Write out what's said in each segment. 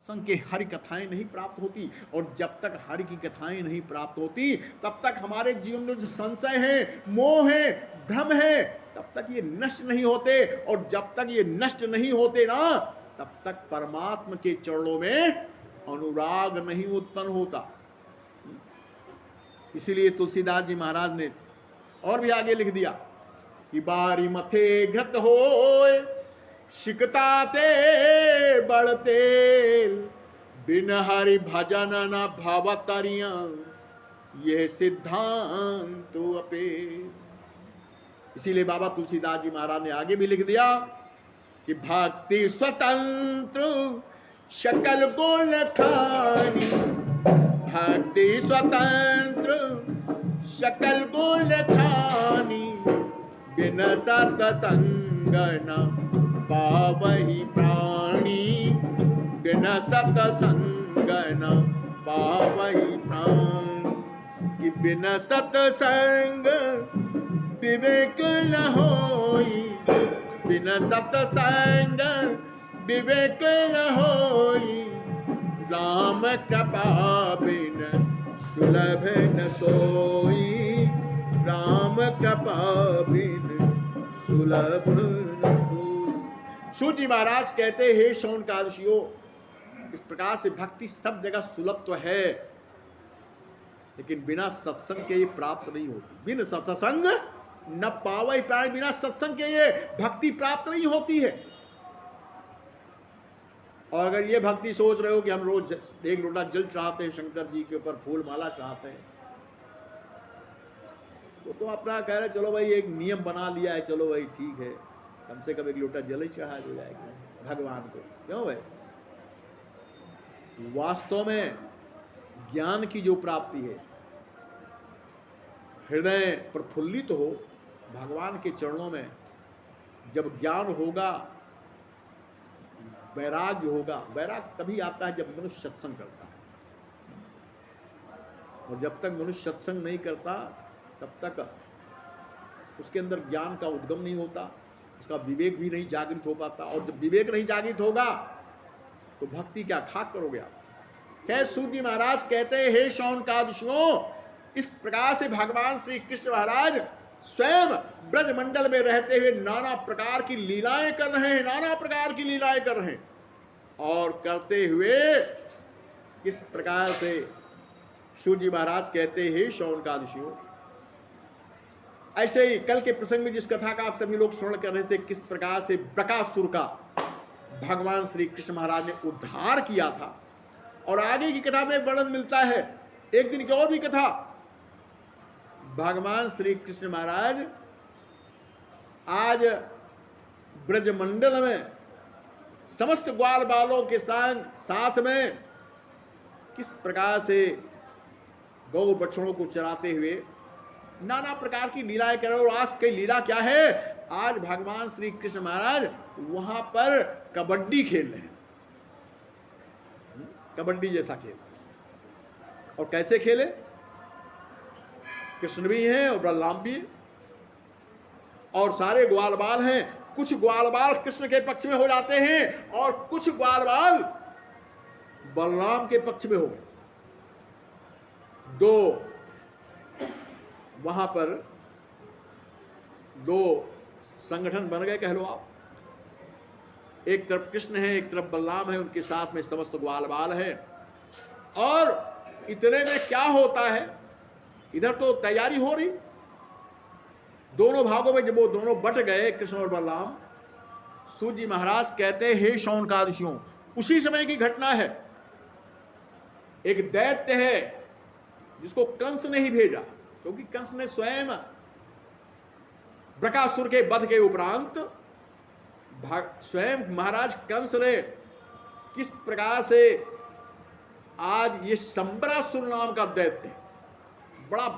संग के हरि कथाएं नहीं प्राप्त होती, और जब तक हरि की कथाएं नहीं प्राप्त होती तब तक हमारे जीवन में जो संशय है, मोह है, भ्रम है, तब तक ये नष्ट नहीं होते। और जब तक ये नष्ट नहीं होते ना, तब तक परमात्मा के चरणों में अनुराग नहीं उत्पन्न होता। इसीलिए तुलसीदास जी महाराज ने और भी आगे लिख दिया कि बारी मथे घृत होए शिकताते बढ़ते, बिन हरि भजन न भावतरिया, यह सिद्धांत अपे। इसीलिए बाबा तुलसीदास जी महाराज ने आगे भी लिख दिया कि भक्ति स्वतंत्र शकल गुण खानी, भक्ति स्वतंत्र शकल गुण खानी, बिन सतसंग न पावहि प्राणी, बिन सतसंग न पावहि प्राणी। कि बिन सतसंग विवेक न होई, बिन सतसंग विवेक न होई, राम कृपा बिन सुलभ न सोई, राम कृपा बिन सुलभ न सोई। सूत जी महाराज कहते हैं, शौनकादशियों, इस प्रकार से भक्ति सब जगह सुलभ तो है, लेकिन बिना सत्संग के ये प्राप्त नहीं होती। बिन सत्संग न पावै प्राण, बिना सत्संग के ये भक्ति प्राप्त नहीं होती है। और अगर ये भक्ति सोच रहे हो कि हम रोज एक लोटा जल चढ़ाते हैं, शंकर जी के ऊपर फूल माला चढ़ाते हैं, तो अपना कह रहे चलो भाई एक नियम बना लिया है, चलो भाई ठीक है, कम से कम एक लोटा जल ही चढ़ा दो जाएगा भगवान को। क्यों भाई? वास्तव में ज्ञान की जो प्राप्ति है, हृदय प्रफुल्लित हो भगवान के चरणों में, जब ज्ञान होगा, वैराग्य होगा। वैराग्य तभी आता है जब मनुष्य सत्संग करता है, और जब तक मनुष्य सत्संग नहीं करता तब तक उसके अंदर ज्ञान का उद्गम नहीं होता, उसका विवेक भी नहीं जागृत हो पाता। और जब विवेक नहीं जागृत होगा तो भक्ति क्या खाक करोगे आप? खैर, सूत जी महाराज कहते हैं, हे शौनकादशियों, इस प्रकार से भगवान श्री कृष्ण महाराज स्वयं ब्रजमंडल में रहते हुए नाना प्रकार की लीलाएं कर रहे हैं, नाना प्रकार की लीलाएं कर रहे हैं। और करते हुए किस प्रकार से सूत जी महाराज कहते हैं, शौनकादशियों, ऐसे ही कल के प्रसंग में जिस कथा का आप सभी लोग श्रवण कर रहे थे, किस प्रकार से बकासुर का भगवान श्री कृष्ण महाराज ने उद्धार किया था, और आगे की कथा में वर्णन मिलता है। एक दिन की और भी कथा, भगवान श्री कृष्ण महाराज आज ब्रजमंडल में समस्त ग्वाल बालों के साथ में किस प्रकार से गौ बछड़ों को चराते हुए नाना प्रकार की लीलाएं कर रहे। और आज की लीला क्या है? आज भगवान श्री कृष्ण महाराज वहां पर कबड्डी खेल रहे हैं, कबड्डी जैसा खेल। और कैसे खेले? कृष्ण भी हैं और बलराम भी हैं, और सारे ग्वाल बाल हैं। कुछ ग्वाल बाल कृष्ण के पक्ष में हो जाते हैं और कुछ ग्वाल बाल बलराम के पक्ष में हो गए। वहां पर दो संगठन बन गए, कह लो आप। एक तरफ कृष्ण है, एक तरफ बलराम है, उनके साथ में समस्त ग्वाल बाल है। और इतने में क्या होता है, इधर तो तैयारी हो रही, दोनों भागों में जब वो दोनों बट गए, कृष्ण और बलराम, सूत जी महाराज कहते हैं, हे शौनकादशियों, उसी समय की घटना है। एक दैत्य है जिसको कंस ने ही भेजा, क्योंकि कंस ने स्वयं बकासुर के वध के उपरांत स्वयं महाराज कंस ने किस प्रकार से आज ये संबरासुर नाम का दैत्य है, बड़ा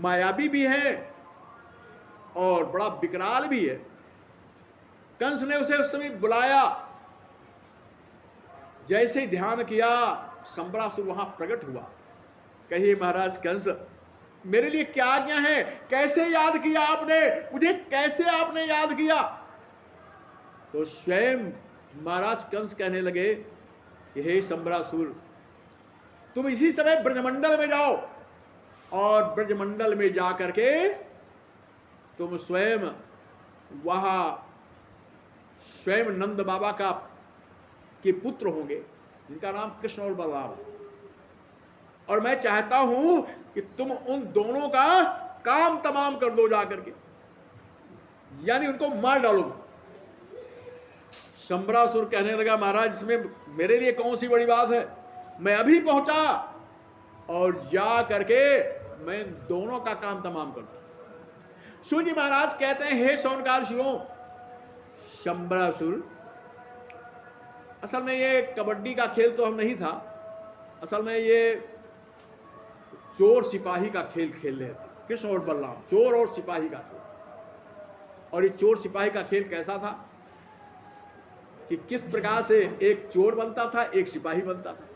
मायावी भी है और बड़ा विकराल भी है। कंस ने उसे उस समय बुलाया, जैसे ही ध्यान किया संबरासुर वहां प्रकट हुआ। कहिए महाराज कंस, मेरे लिए क्या आज्ञा है? कैसे याद किया आपने मुझे? कैसे आपने याद किया? तो स्वयं महाराज कंस कहने लगे कि हे संबरासुर, तुम इसी समय ब्रजमंडल में जाओ और ब्रजमंडल में जा करके तुम स्वयं वहां स्वयं नंद बाबा के पुत्र होंगे जिनका नाम कृष्ण और बलराम है, और मैं चाहता हूं कि तुम उन दोनों का काम तमाम कर दो जाकर के, यानी उनको मार डालो। संबरासुर कहने लगा, महाराज इसमें मेरे लिए कौन सी बड़ी बात है, मैं अभी पहुंचा और जा करके मैं दोनों का काम तमाम कर दूं। सूर्य महाराज कहते हैं, हे सौनकादियों, संबरासुर, असल में ये कबड्डी का खेल तो हम नहीं था, असल में ये चोर सिपाही का खेल खेल रहे थे, कृष्ण और बलराम, चोर और सिपाही का खेल। और ये चोर सिपाही का खेल कैसा था कि किस प्रकार से एक चोर बनता था, एक सिपाही बनता था।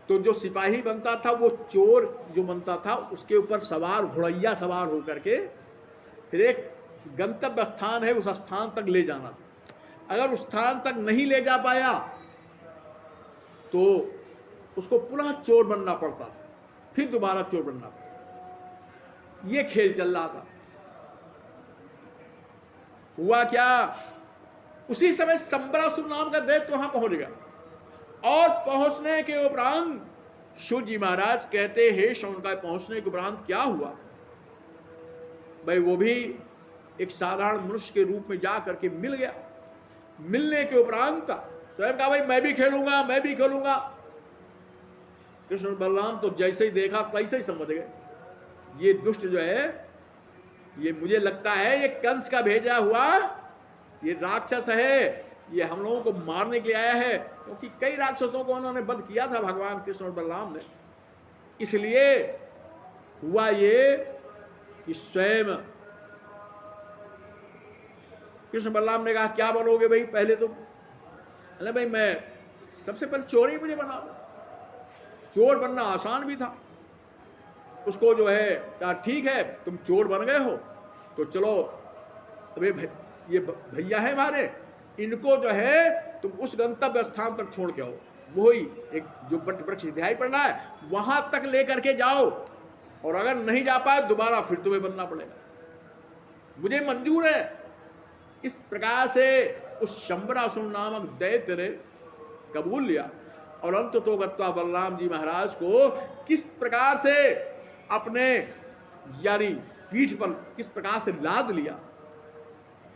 तो जो सिपाही बनता था वो चोर जो बनता था उसके ऊपर सवार, घोड़ैया सवार होकर के फिर एक गंतव्य स्थान है उस स्थान तक ले जाना था। अगर उस स्थान तक नहीं ले जा पाया तो उसको पुनः चोर बनना पड़ता, फिर दोबारा चोर बनना पड़ता। ये खेल चल रहा था। हुआ क्या, उसी समय संबरासुर नाम का दैत्य वहां पहुंच गया, और पहुंचने के उपरांत शिव जी महाराज कहते हैं, शौनकाय पहुंचने के उपरांत क्या हुआ भाई, वो भी एक साधारण मनुष्य के रूप में जा करके मिल गया। मिलने के उपरांत स्वयं कहा, भाई मैं भी खेलूंगा, मैं भी खेलूंगा। कृष्ण बलराम तो जैसे ही देखा तैसे ही समझ गए, ये दुष्ट जो है, ये मुझे लगता है ये कंस का भेजा हुआ ये राक्षस है, ये हम लोगों को मारने के लिए आया है, क्योंकि कई राक्षसों को उन्होंने वध किया था भगवान कृष्ण और बलराम ने। इसलिए हुआ ये कि स्वयं कृष्ण बलराम ने कहा, क्या बनोगे भाई पहले तुम? अरे भाई मैं सबसे पहले चोर ही मुझे बना दो। चोर बनना आसान भी था। उसको जो है कहा, ठीक है तुम चोर बन गए हो तो चलो, अबे ये भैया है हमारे, इनको जो है तुम उस गंतव्य स्थान तक छोड़ के आओ, वही एक जो बट वृक्ष दिखाई पड़ रहा है वहां तक लेकर के जाओ, और अगर नहीं जा पाए दोबारा फिर तुम्हें बनना पड़ेगा, मुझे मंजूर है। इस प्रकार से उस शंबरासुर नामक दैत्य ने कबूल लिया, और अंत तो गत्वा बलराम जी महाराज को किस प्रकार से अपने यानी पीठ पर किस प्रकार से लाद लिया,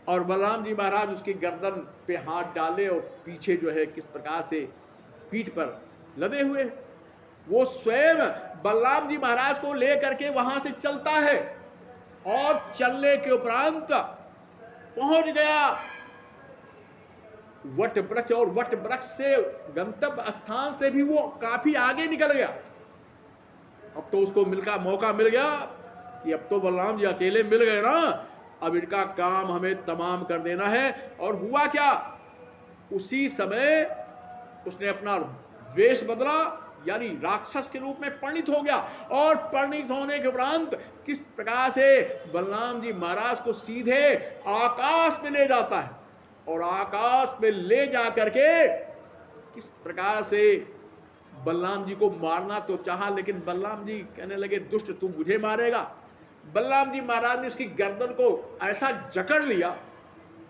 और बलराम जी महाराज उसकी गर्दन पे हाथ डाले और पीछे जो है किस प्रकार से पीठ पर लदे हुए, वो स्वयं बलराम जी महाराज को लेकर के वहां से चलता है, और चलने के उपरांत पहुंच गया वट वृक्ष, और वट वृक्ष से गंतव्य स्थान से भी वो काफी आगे निकल गया। अब तो उसको मौका मिल गया कि अब तो बलराम जी अकेले मिल गए ना, अब इनका काम हमें तमाम कर देना है। और हुआ क्या, उसी समय उसने अपना वेश बदला, यानी राक्षस के रूप में परिणित हो गया, और परिणित होने के उपरांत किस प्रकार से बलराम जी महाराज को सीधे आकाश में ले जाता है, और आकाश में ले जा करके किस प्रकार से बलराम जी को मारना तो चाहा, लेकिन बलराम जी कहने लगे, दुष्ट तू मुझे मारेगा। बलराम जी महाराज ने उसकी गर्दन को ऐसा जकड़ लिया,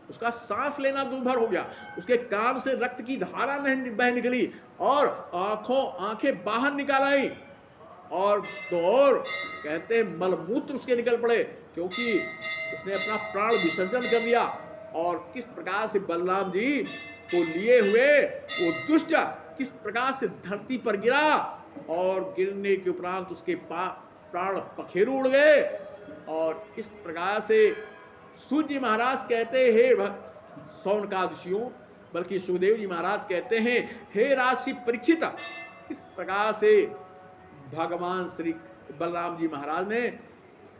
उसका सांस लेना दूभर हो गया, उसके कान से रक्त की धारा बह निकली, और आंखें बाहर निकाल आई, और तो और कहते हैं मलमूत्र उसके निकल पड़े, क्योंकि उसने अपना प्राण विसर्जन कर दिया। और किस प्रकार से बलराम जी को लिए हुए वो दुष्ट किस प्रकार से धरती पर गिरा, और गिरने के उपरांत उसके प्राण पखेरु उड़ गए। और इस प्रकार से सूर्य महाराज कहते हैं, सौनकादियों, बल्कि सुखदेव जी महाराज कहते हैं, हे राशि परीक्षित, किस प्रकार से भगवान श्री बलराम जी महाराज ने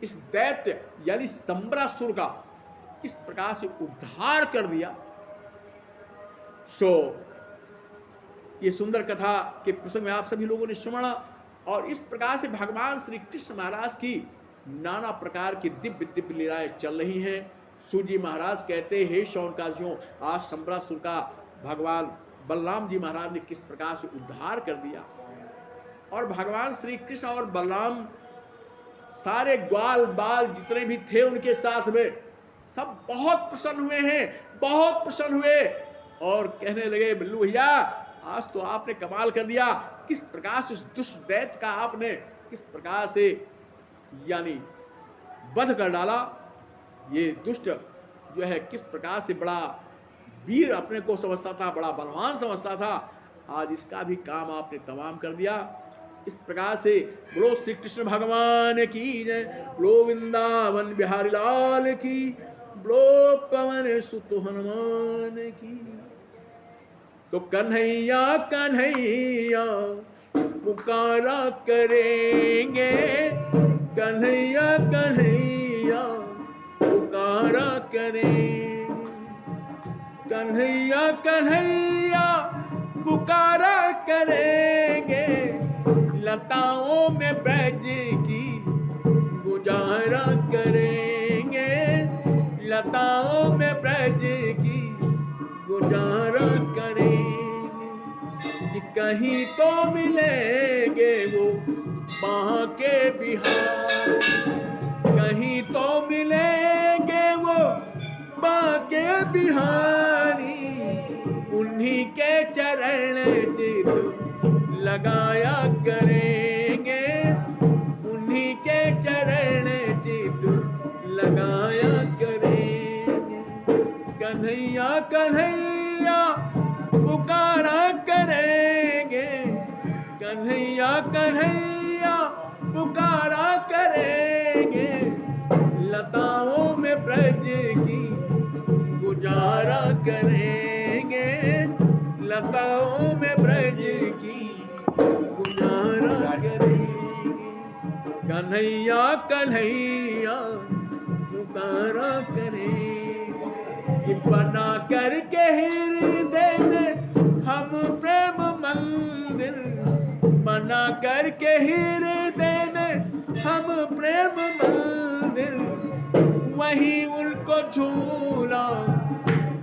इस दैत्य यानी संबरासुर का किस प्रकार से उद्धार कर दिया। ये सुंदर कथा के प्रसंग में आप सभी लोगों ने सुना, और इस प्रकार से भगवान श्री कृष्ण महाराज की नाना प्रकार की दिव्य दिव्य लीलाएं चल रही हैं। सूर्य महाराज कहते हैं, हे शौनकादियों, आज संबरासुर का भगवान बलराम जी महाराज ने किस प्रकार से उद्धार कर दिया। और भगवान श्री कृष्ण और बलराम सारे ग्वाल बाल जितने भी थे उनके साथ में सब बहुत प्रसन्न हुए हैं, बहुत प्रसन्न हुए और कहने लगे बल्लू भैया आज तो आपने कमाल कर दिया, किस प्रकार से इस दुष्ट दैत्य का आपने किस प्रकार से यानी वध कर डाला। ये दुष्ट जो है किस प्रकार से बड़ा वीर अपने को समझता था, बड़ा बलवान समझता था, आज इसका भी काम आपने तमाम कर दिया। इस प्रकार से बोलो श्री कृष्ण भगवान की जय, बोलो वृंदावन बिहारी लाल की, बोलो पवन सुत हनुमान की। तो कन्हैया कन्हैया पुकारा करेंगे, कन्हैया कन्हैया पुकारा करेंगे, कन्हैया कन्हैया पुकारा करेंगे, लताओं में ब्रज की गुजारा करेंगे, लताओं में ब्रज की गुजारा करेंगे। कि कहीं तो मिलेंगे वो बांके बिहार, कहीं तो मिलेंगे वो बांके बिहारी, उन्हीं के चरण चित लगाया करेंगे, उन्हीं के चरण चित लगाया करेंगे। कन्हैया कन्हैया पुकारा करेंगे, कन्हैया कन्हैया पुकारा करेंगे, लताओं में ब्रज की गुजारा करेंगे, लताओं में ब्रज की गुजारा करेंगे। कन्हैया कन्हैया पुकारा करेंगे। बना करके हृदय में हम प्रेम मंदिर, बना करके हृदय में हम प्रेम मंदिर, वहीं उनको झूला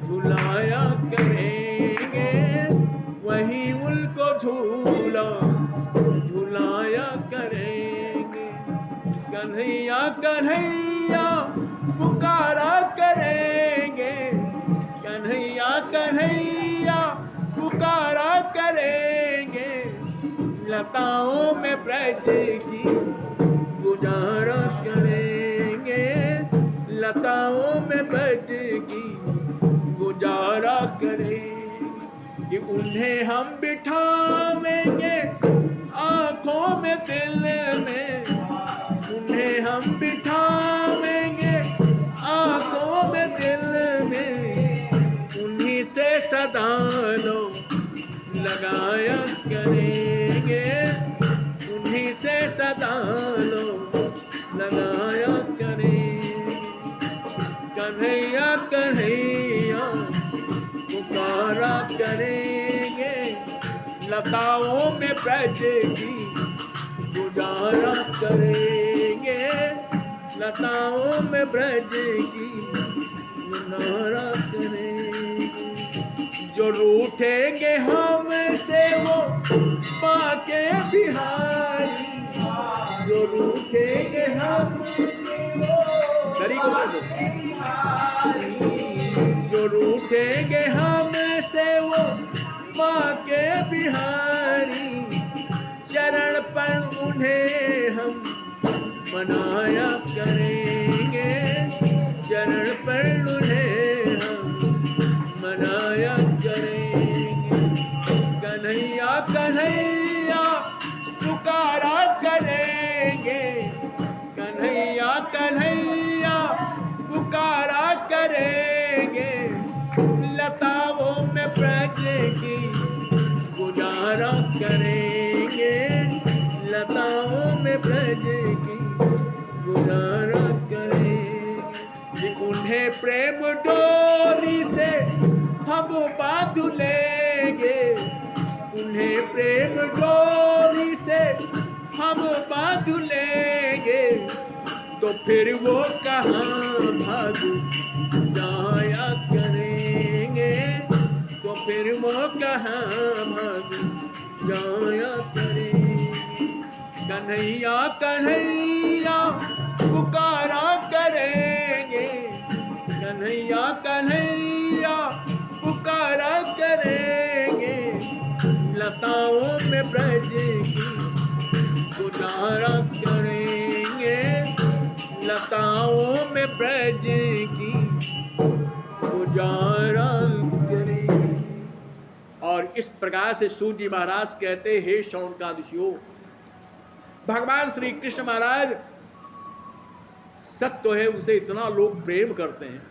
झुलाया करेंगे, वहीं उनको झूला झुलाया करेंगे। कन्हैया कन्हैया पुकारा करेंगे, कन्हैया कन्हैया पुकारा करेंगे, लताओं में ब्रज की गुजारा करेंगे, लताओं में ब्रज की गुजारा करेंगे। कि उन्हें हम बिठावेंगे आंखों में दिल में, उन्हें हम बिठावेंगे आंखों में दिल में, उन्हीं से सदा लो लगाया करेंगे, उन्हीं से सदा लो लगाया करेंगे। कन्हैया कन्हैया पुकारा करेंगे, लताओं में ब्रज की गुजारा करेंगे, लताओं में ब्रज की गुजारा करेंगे। जो रूठेंगे हमसे वो बांके बिहारी, जो रूठेंगे हमसे वो बांके बिहारी, जो रूठेंगे हमसे वो बांके बिहारी, चरण पर उन्हें हम मनाया करेंगे, चरण पर उन्हें हम मनाया करेंगे। कन्हैया कन्हैया पुकारा करेंगे, कन्हैया कन्हैया पुकारा करेंगे, लताओं में ब्रज की गुजारा करेंगे, लताओं में ब्रज की गुजारा करेंगे। उन्हें प्रेम डोरी से हम बांध लेंगे, उन्हें प्रेम डोरी से हम बांध लेंगे, तो फिर वो कहाँ भाग जाया करेंगे, तो फिर वो कहाँ जाया करेंगे। कन्हैया कन्हैया पुकारा करेंगे, कन्हैया कन्हैया पुकारा करेंगे। लताओं में ब्रज की गुजारा करेंगे, लताओं में ब्रज की गुजारा करेंगे। और इस प्रकार से सूत जी महाराज कहते, हे शौनकादिशियों, भगवान श्री कृष्ण महाराज सत्य है, उसे इतना लोग प्रेम करते हैं।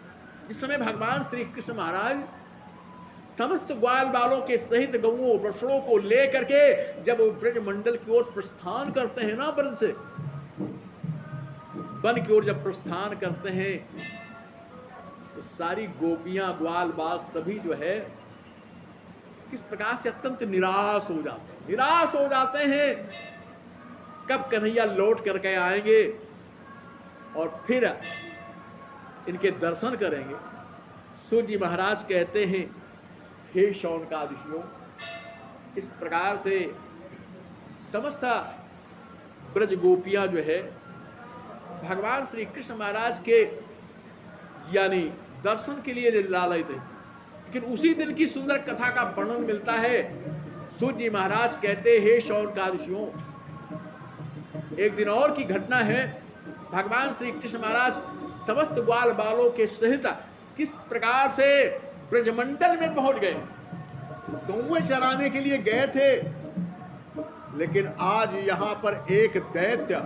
इस समय भगवान श्री कृष्ण महाराज समस्त ग्वाल बालों के सहित गौओं वृषणों को लेकर के जब ब्रज मंडल की ओर प्रस्थान करते हैं ना, ब्रज से वन की ओर जब प्रस्थान करते हैं, तो सारी गोपियां ग्वाल बाल सभी जो है किस प्रकार से अत्यंत निराश हो जाते हैं, निराश हो जाते हैं। कब कन्हैया लौट करके आएंगे और फिर इनके दर्शन करेंगे। सूत जी महाराज कहते हैं, हे शौनकादिशियों, इस प्रकार से समस्त ब्रज गोपियां जो है भगवान श्री कृष्ण महाराज के यानी दर्शन के लिए लालयित रहती। लेकिन उसी दिन की सुंदर कथा का वर्णन मिलता है। सूत जी महाराज कहते, हे शौनकादिशियों, एक दिन और की घटना है। भगवान श्री कृष्ण महाराज समस्त ग्वाल बालों के सहित किस प्रकार से ब्रजमंडल में पहुंच गए। गौएं चराने के लिए गए थे, लेकिन आज यहां पर एक दैत्य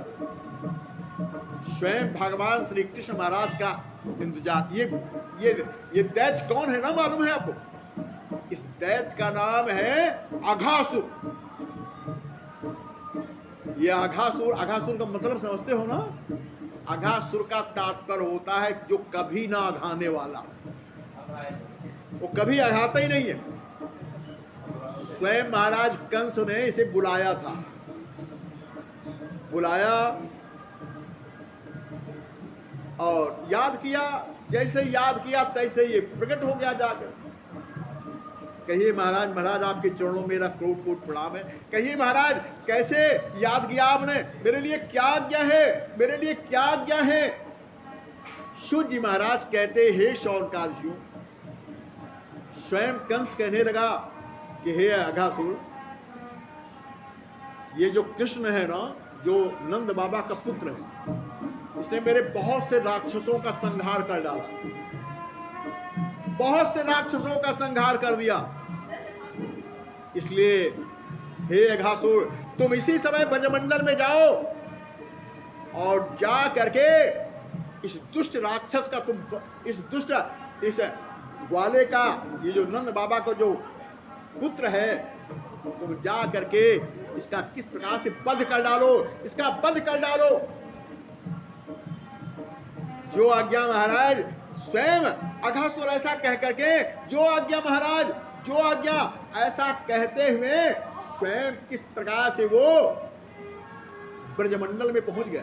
स्वयं भगवान श्री कृष्ण महाराज का इंतजार। ये दैत्य कौन है ना, मालूम है आपको? इस दैत्य का नाम है अघासुर। ये अघासुर का मतलब समझते हो ना? अघासुर का तात्पर्य होता है जो कभी ना अघाने वाला, वो कभी अघाता ही नहीं है। स्वयं महाराज कंस ने इसे बुलाया था, बुलाया और याद किया। जैसे याद किया तैसे ये प्रकट हो गया जाकर। कहिए महाराज, महाराज आपके चरणों में मेरा कोट कोट प्रणाम है। कहिए महाराज, कैसे याद किया आपने? मेरे लिए क्या आज्ञा है, मेरे लिए क्या आज्ञा है? सूत जी महाराज कहते, हे शौनकादिशियों, स्वयं कंस कहने लगा कि हे अघासुर, ये जो कृष्ण है ना, जो नंद बाबा का पुत्र है, इसने मेरे बहुत से राक्षसों का संहार कर डाला, बहुत से राक्षसों का संहार कर दिया। इसलिए हे अघासुर, तुम इसी समय ब्रजमंडल में जाओ और जा करके इस दुष्ट राक्षस का, इस ग्वाले का, ये जो नंद बाबा का जो पुत्र है, तुम जा करके इसका किस प्रकार से वध कर डालो, इसका वध कर डालो। जो आज्ञा महाराज, स्वयं अघासुर ऐसा कह करके, जो आज्ञा महाराज, जो आज्ञा, ऐसा कहते हुए स्वयं किस प्रकार से वो ब्रजमंडल में पहुंच गया,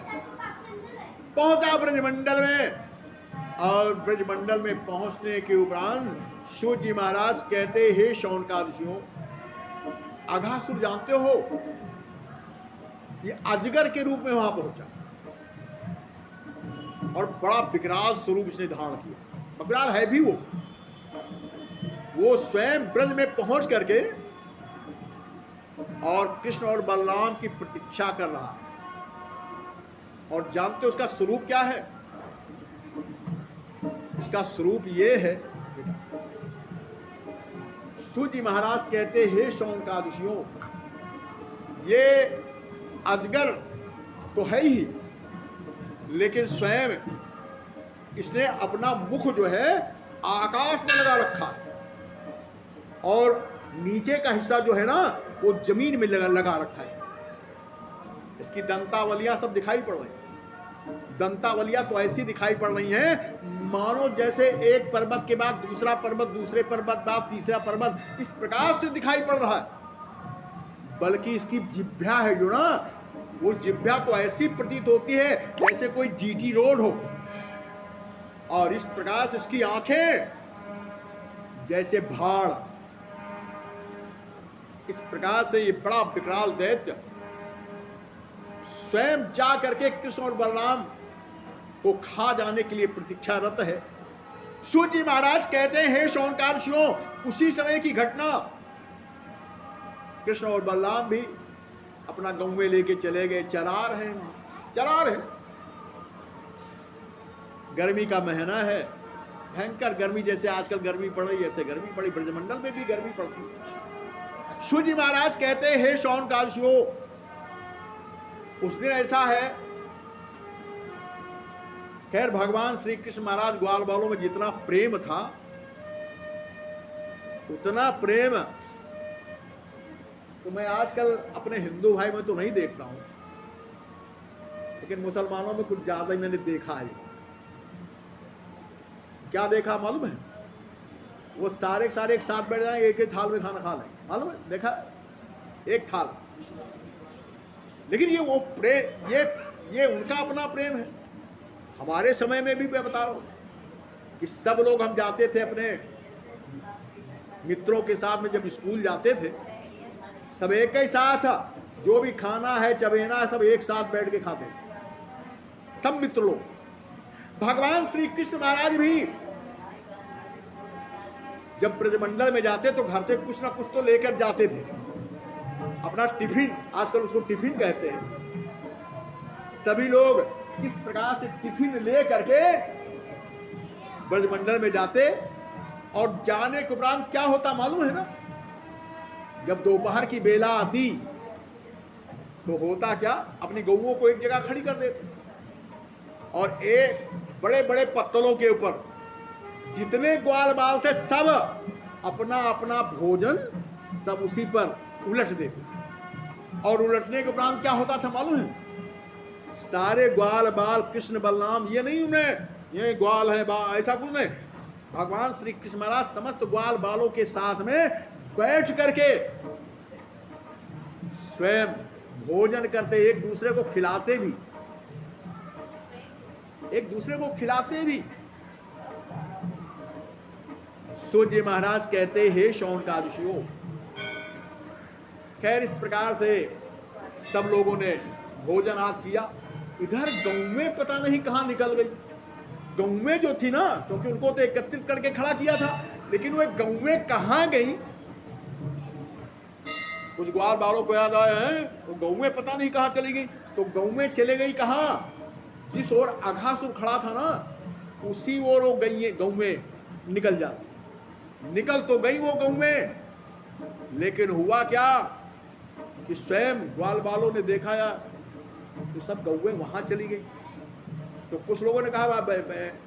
पहुंचा ब्रजमंडल में। और ब्रजमंडल में पहुंचने के उपरांत सूत जी महाराज कहते, हे शौनकादिशियों, अघासुर जानते हो, ये अजगर के रूप में वहां पहुंचा और बड़ा विकराल स्वरूप इसने धारण किया। विकराल है भी वो स्वयं ब्रज में पहुंच करके और कृष्ण और बलराम की प्रतीक्षा कर रहा है। और जानते हो उसका स्वरूप क्या है? इसका स्वरूप ये है। सूत जी महाराज कहते, हे शौनकादिशियों, ये अजगर तो है ही, लेकिन स्वयं इसने अपना मुख जो है आकाश में लगा रखा है और नीचे का हिस्सा जो है ना, वो जमीन में लगा रखा है। इसकी दंतावलियां सब दिखाई पड़ रही हैं। दंतावलियां तो ऐसी दिखाई पड़ रही हैं मानो जैसे एक पर्वत के बाद दूसरा पर्वत, दूसरे पर्वत बाद तीसरा पर्वत, इस प्रकार से दिखाई पड़ रहा है। बल्कि इसकी जिह्वा है जो ना, वो जिह्वा तो ऐसी प्रतीत होती है जैसे कोई जीटी रोड हो, और इस प्रकार से इसकी आंखें जैसे भाड़, इस प्रकार से ये बड़ा विकराल दैत्य स्वयं जा करके कृष्ण और बलराम को खा जाने के लिए प्रतीक्षारत है। सूत जी महाराज कहते हैं, हे शौनकार ऋषियों, उसी समय की घटना, कृष्ण और बलराम भी अपना गौवे लेके चले गए, चरा रहे, गर्मी का महीना है, भयंकर गर्मी, जैसे आजकल गर्मी पड़ रही है ऐसे गर्मी पड़ी, ब्रजमंडल में भी गर्मी पड़ती है। सूत जी महाराज कहते हैं, हे शौनकार ऋषियों, उस दिन ऐसा है, खैर भगवान श्री कृष्ण महाराज ग्वाल बालों में जितना प्रेम था, उतना प्रेम तो मैं आजकल अपने हिंदू भाई में तो नहीं देखता हूं, लेकिन मुसलमानों में कुछ ज्यादा ही मैंने देखा है। क्या देखा मालूम है? वो सारे एक साथ बैठ जाएंगे, एक ही थाल में खाना खा लेंगे, मालूम है? देखा, एक थाल। लेकिन ये वो प्रेम, ये उनका अपना प्रेम है। हमारे समय में भी मैं बता रहा हूं कि सब लोग हम जाते थे अपने मित्रों के साथ में, जब स्कूल जाते थे सब एक ही साथ, जो भी खाना है चबेना है सब एक साथ बैठ के खाते थे, सब मित्र लोग। भगवान श्री कृष्ण महाराज भी जब ब्रजमंडल में जाते तो घर से कुछ ना कुछ तो लेकर जाते थे, अपना टिफिन, आजकल उसको टिफिन कहते हैं। सभी लोग किस प्रकार से टिफिन ले करके ब्रजमंडल में जाते, और जाने के उपरांत क्या होता मालूम है ना? जब दोपहर की बेला आती तो होता क्या, अपनी गौओं को एक जगह खड़ी कर देते, और एक बड़े बड़े पत्तलों के ऊपर जितने ग्वाल बाल थे सब अपना अपना भोजन सब उसी पर उलट देते, और उलटने के उपरांत क्या होता था मालूम है? सारे ग्वाल बाल कृष्ण बलराम, ये नहीं उन्हें ये ग्वाल है बाल ऐसा कुछ नहीं, भगवान श्री कृष्ण महाराज समस्त ग्वाल बालों के साथ में बैठ करके स्वयं भोजन करते, एक दूसरे को खिलाते भी, एक दूसरे को खिलाते भी। सूत जी महाराज कहते, हे शौनकादि ऋषियों, खैर इस प्रकार से सब लोगों ने भोजन आदि किया। इधर गौवें पता नहीं कहां निकल गई। गौवें जो थी ना, क्योंकि उनको तो एकत्रित करके खड़ा किया था, लेकिन वो गौवें कहां गई? कुछ ग्वाल बालों को याद आए हैं, वो गौवें पता नहीं कहां चली गई। तो गौवें चले गई कहां? जिस ओर अघासुर खड़ा था ना, उसी ओर वो गई गौवें निकल जाती। निकल तो गई वो गौवें, लेकिन हुआ क्या कि स्वयं ग्वाल बालों ने देखा या तो सब गौवें वहां चली गई। तो कुछ लोगों ने कहा,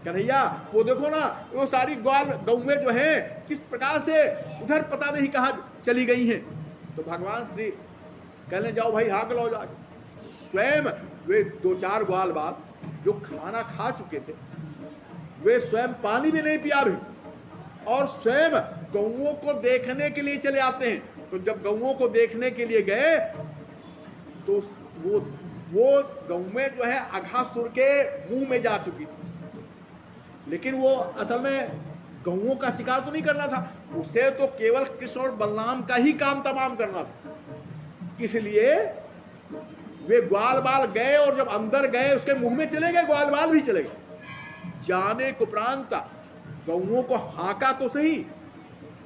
कन्हैया वो देखो ना, वो सारी ग्वाल गौवें जो हैं किस प्रकार से उधर पता नहीं कहां चली गई हैं। तो भगवान श्री कहने, जाओ भाई हाँक लो जाके। स्वयं वे दो चार ग्वाल बाल जो खाना खा चुके थे, वे स्वयं पानी भी नहीं पिया भी, और स्वयं गौओं को देखने के लिए चले आते हैं। तो जब गौओं को देखने के लिए गए तो वो गौवें जो है अघासुर के मुंह में जा चुकी थी, लेकिन वो असल में गौओं का शिकार तो नहीं करना था, उसे तो केवल कृष्ण और बलराम का ही काम तमाम करना था। इसलिए वे ग्वाल बाल गए, और जब अंदर गए उसके मुंह में चले गए, ग्वाल बाल भी चले गए। जाने को उपरांत गौओं को हाका तो सही,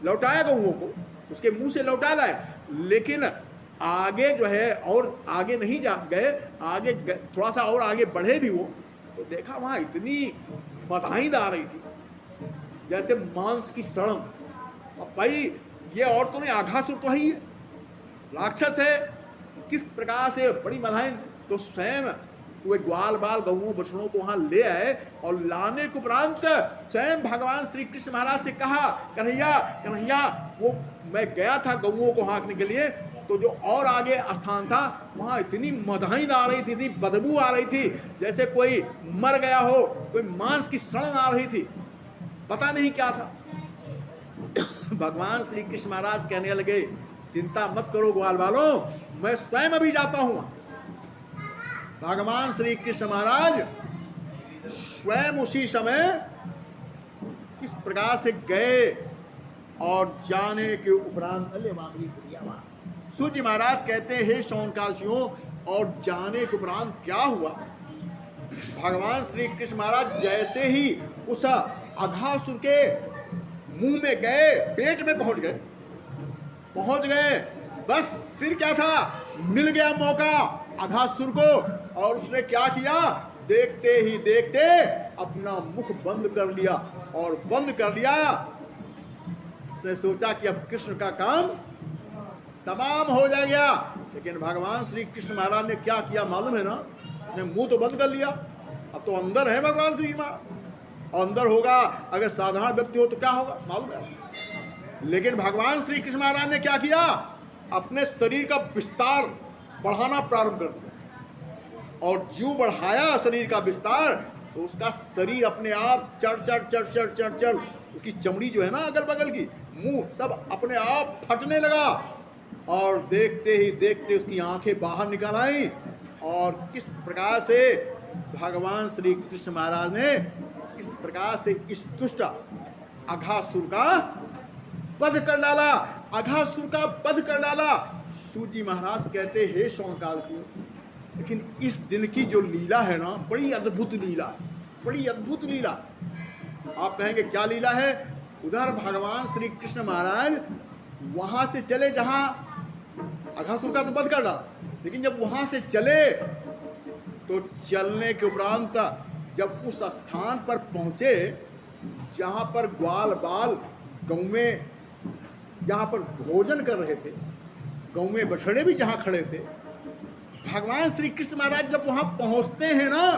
लौटाया गौओं को, उसके मुंह से लौटा लाए, लेकिन आगे जो है और आगे नहीं जा गए, आगे थोड़ा सा और आगे बढ़े भी वो, तो देखा वहां इतनी मदाहिंद आ रही थी जैसे मांस की सड़न। अब भाई ये और तो नहीं, अघासुर तो ही है, राक्षस है, किस प्रकार से बड़ी मदाहिंद। तो स्वयं वे ग्वाल बाल गौओं बछड़ों को वहां ले आए, और लाने के उपरांत स्वयं भगवान श्री कृष्ण महाराज से कहा, कन्हैया वो मैं गया था गौओं को हाँकने के लिए, तो जो और आगे स्थान था वहां इतनी मदाहिंद आ रही थी, इतनी बदबू आ रही थी जैसे कोई मर गया हो, कोई मांस की सड़न आ रही थी, पता नहीं क्या था। भगवान श्री कृष्ण महाराज कहने लगे, चिंता मत करो ग्वाल बालों, मैं स्वयं अभी जाता हूं। भगवान श्री कृष्ण महाराज स्वयं उसी समय किस प्रकार से गए, और जाने के उपरांत सूत जी महाराज कहते हैं, हे शौनकादियों, और जाने के उपरांत क्या हुआ? भगवान श्री कृष्ण महाराज जैसे ही उस अघासुर के मुंह में गए, पेट में पहुंच गए, बस सिर क्या था, मिल गया मौका अघासुर को, और उसने क्या किया, देखते ही देखते अपना मुख बंद कर लिया, और बंद कर दिया। उसने सोचा कि अब कृष्ण का काम तमाम हो जाएगा, लेकिन भगवान श्री कृष्ण महाराज ने क्या किया मालूम है ना? उसने मुंह तो बंद कर लिया, अब तो अंदर है भगवान श्री महाराज, और अंदर होगा, अगर साधारण व्यक्ति हो तो क्या होगा मालूम है? लेकिन भगवान श्री कृष्ण महाराज ने क्या किया, अपने शरीर का विस्तार बढ़ाना प्रारंभ कर दिया, और ज्यों बढ़ाया शरीर का विस्तार, तो उसका शरीर अपने आप चढ़ उसकी चमड़ी जो है ना अगल बगल की, मुंह सब अपने आप फटने लगा, और देखते ही देखते उसकी आंखें बाहर निकल आई, और किस प्रकार से भगवान श्री कृष्ण महाराज ने किस प्रकार से इस दुष्ट अघासुर का वध कर डाला, अघासुर का वध कर डाला। सूत जी महाराज कहते, हे शौनकादियों, लेकिन इस दिन की जो लीला है ना, बड़ी अद्भुत लीला है, बड़ी अद्भुत लीला। आप कहेंगे क्या लीला है? उधर भगवान श्री कृष्ण महाराज वहां से चले जहां अघासुर का तो वध कर डाला, लेकिन जब वहां से चले तो चलने के उपरांत जब उस स्थान पर पहुंचे जहां पर ग्वाल बाल गांव में जहां पर भोजन कर रहे थे, गांव में बछड़े भी जहां खड़े थे, भगवान श्री कृष्ण महाराज जब वहां पहुंचते हैं ना,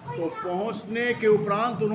तो पहुंचने के उपरांत उन्होंने